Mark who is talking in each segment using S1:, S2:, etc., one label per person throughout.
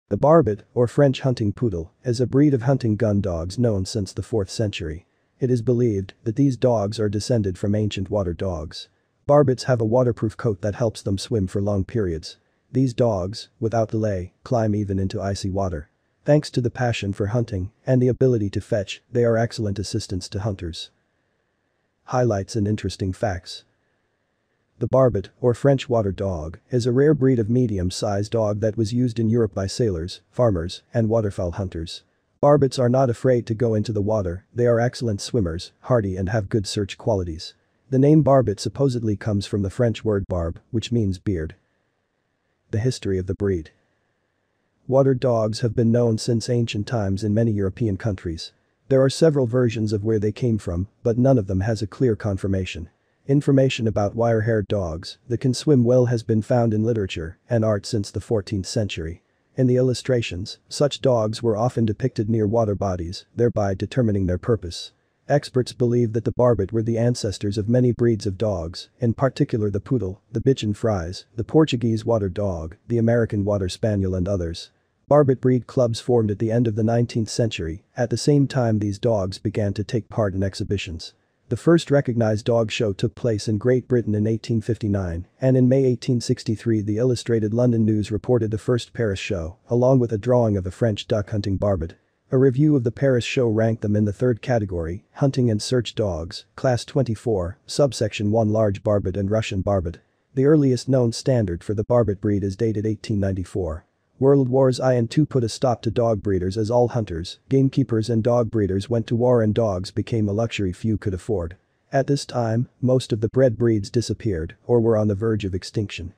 S1: The Barbet, or French hunting poodle, is a breed of hunting gun dogs known since the 4th century. It is believed that these dogs are descended from ancient water dogs. Barbets have a waterproof coat that helps them swim for long periods. These dogs, without delay, climb even into icy water. Thanks to the passion for hunting and the ability to fetch, they are excellent assistants to hunters. Highlights and interesting facts. The Barbet, or French water dog, is a rare breed of medium-sized dog that was used in Europe by sailors, farmers, and waterfowl hunters. Barbets are not afraid to go into the water, they are excellent swimmers, hardy and have good search qualities. The name Barbet supposedly comes from the French word barbe, which means beard. The history of the breed. Water dogs have been known since ancient times in many European countries. There are several versions of where they came from, but none of them has a clear confirmation. Information about wire-haired dogs that can swim well has been found in literature and art since the 14th century. In the illustrations, such dogs were often depicted near water bodies, thereby determining their purpose. Experts believe that the Barbet were the ancestors of many breeds of dogs, in particular the poodle, the Bichon Frise, the Portuguese water dog, the American water spaniel and others. Barbet breed clubs formed at the end of the 19th century, at the same time these dogs began to take part in exhibitions. The first recognized dog show took place in Great Britain in 1859, and in May 1863 the Illustrated London News reported the first Paris show, along with a drawing of a French duck-hunting Barbet. A review of the Paris show ranked them in the third category, hunting and search dogs, class 24, subsection 1 large Barbet and Russian Barbet. The earliest known standard for the Barbet breed is dated 1894. World Wars I and II put a stop to dog breeders as all hunters, gamekeepers and dog breeders went to war and dogs became a luxury few could afford. At this time, most of the bred breeds disappeared or were on the verge of extinction.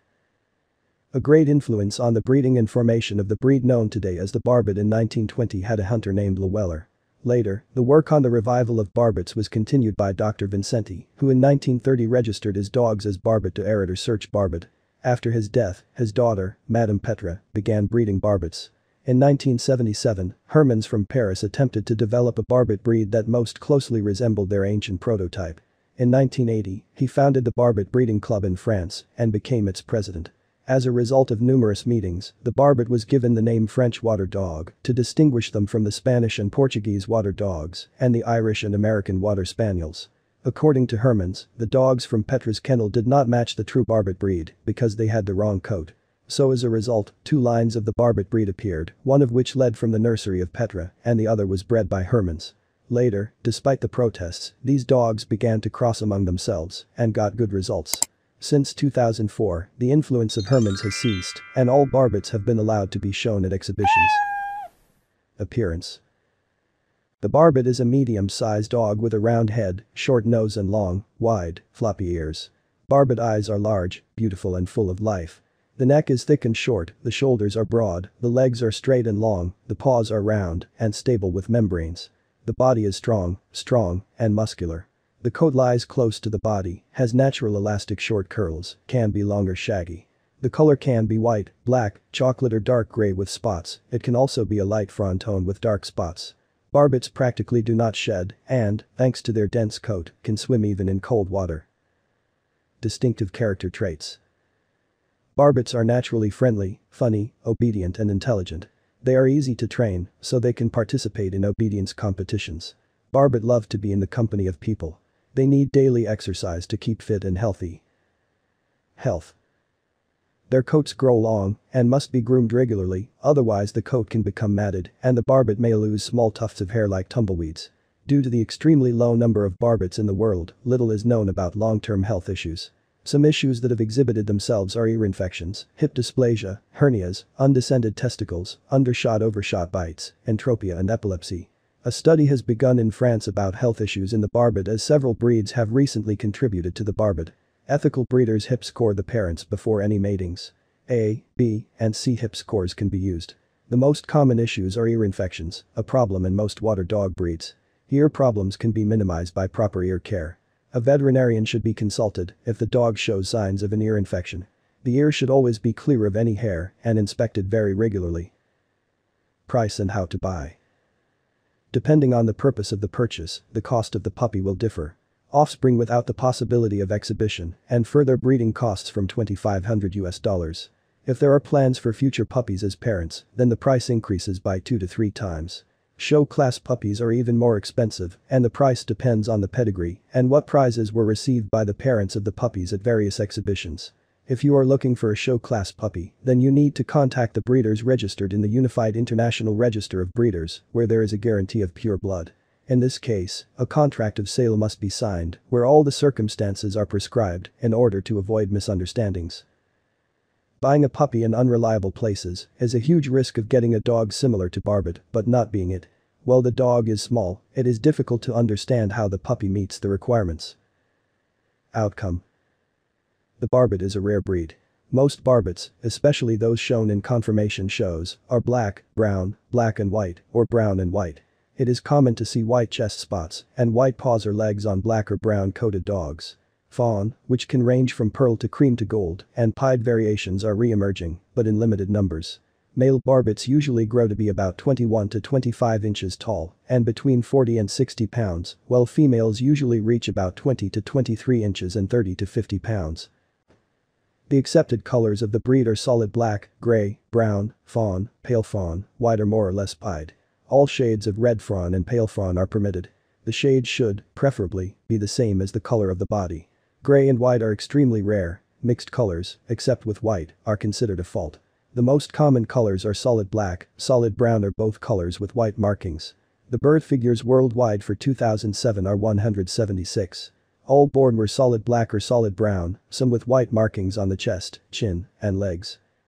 S1: A great influence on the breeding and formation of the breed known today as the Barbet in 1920 had a hunter named Llewellyn. Later, the work on the revival of Barbets was continued by Dr. Vincenti, who in 1930 registered his dogs as Barbet to Eritor search Barbet. After his death, his daughter, Madame Petre, began breeding Barbets. In 1977, Hermans from Paris attempted to develop a Barbet breed that most closely resembled their ancient prototype. In 1980, he founded the Barbet Breeding Club in France and became its president. As a result of numerous meetings, the Barbet was given the name French water dog to distinguish them from the Spanish and Portuguese water dogs and the Irish and American water spaniels. According to Hermans, the dogs from Petre's kennel did not match the true Barbet breed because they had the wrong coat. So as a result, two lines of the Barbet breed appeared, one of which led from the nursery of Petre and the other was bred by Hermans. Later, despite the protests, these dogs began to cross among themselves and got good results. Since 2004, the influence of Hermans has ceased and all Barbets have been allowed to be shown at exhibitions. Appearance. The Barbet is a medium-sized dog with a round head, short nose and long, wide, floppy ears. Barbet eyes are large, beautiful and full of life. The neck is thick and short, the shoulders are broad, the legs are straight and long, the paws are round and stable with membranes. The body is strong, and muscular. The coat lies close to the body, has natural elastic short curls, can be long or shaggy. The color can be white, black, chocolate or dark gray with spots, it can also be a light fawn tone with dark spots. Barbets practically do not shed and, thanks to their dense coat, can swim even in cold water. Distinctive character traits. Barbets are naturally friendly, funny, obedient and intelligent. They are easy to train, so they can participate in obedience competitions. Barbet love to be in the company of people. They need daily exercise to keep fit and healthy. Health. Their coats grow long and must be groomed regularly, otherwise the coat can become matted and the Barbet may lose small tufts of hair like tumbleweeds. Due to the extremely low number of Barbets in the world, little is known about long-term health issues. Some issues that have exhibited themselves are ear infections, hip dysplasia, hernias, undescended testicles, undershot-overshot bites, entropia and epilepsy. A study has begun in France about health issues in the Barbet as several breeds have recently contributed to the Barbet. Ethical breeders hip score the parents before any matings. A, B, and C hip scores can be used. The most common issues are ear infections, a problem in most water dog breeds. Ear problems can be minimized by proper ear care. A veterinarian should be consulted if the dog shows signs of an ear infection. The ear should always be clear of any hair and inspected very regularly. Price and how to buy. Depending on the purpose of the purchase, the cost of the puppy will differ. Offspring without the possibility of exhibition and further breeding costs from $2,500 US. If there are plans for future puppies as parents, then the price increases by 2 to 3 times. Show-class puppies are even more expensive, and the price depends on the pedigree and what prizes were received by the parents of the puppies at various exhibitions. If you are looking for a show-class puppy, then you need to contact the breeders registered in the Unified International Register of Breeders, where there is a guarantee of pure blood. In this case, a contract of sale must be signed, where all the circumstances are prescribed in order to avoid misunderstandings. Buying a puppy in unreliable places is a huge risk of getting a dog similar to Barbet but not being it. While the dog is small, it is difficult to understand how the puppy meets the requirements. Outcome: the Barbet is a rare breed. Most Barbets, especially those shown in conformation shows, are black, brown, black and white, or brown and white. It is common to see white chest spots and white paws or legs on black or brown coated dogs. Fawn, which can range from pearl to cream to gold, and pied variations are re-emerging, but in limited numbers. Male Barbets usually grow to be about 21 to 25 inches tall and between 40 and 60 pounds, while females usually reach about 20 to 23 inches and 30 to 50 pounds. The accepted colors of the breed are solid black, gray, brown, fawn, pale fawn, white or more or less pied. All shades of red fawn and pale fawn are permitted. The shades should, preferably, be the same as the color of the body. Gray and white are extremely rare. Mixed colors, except with white, are considered a fault. The most common colors are solid black, solid brown or both colors with white markings. The birth figures worldwide for 2007 are 176. All born were solid black or solid brown, some with white markings on the chest, chin, and legs.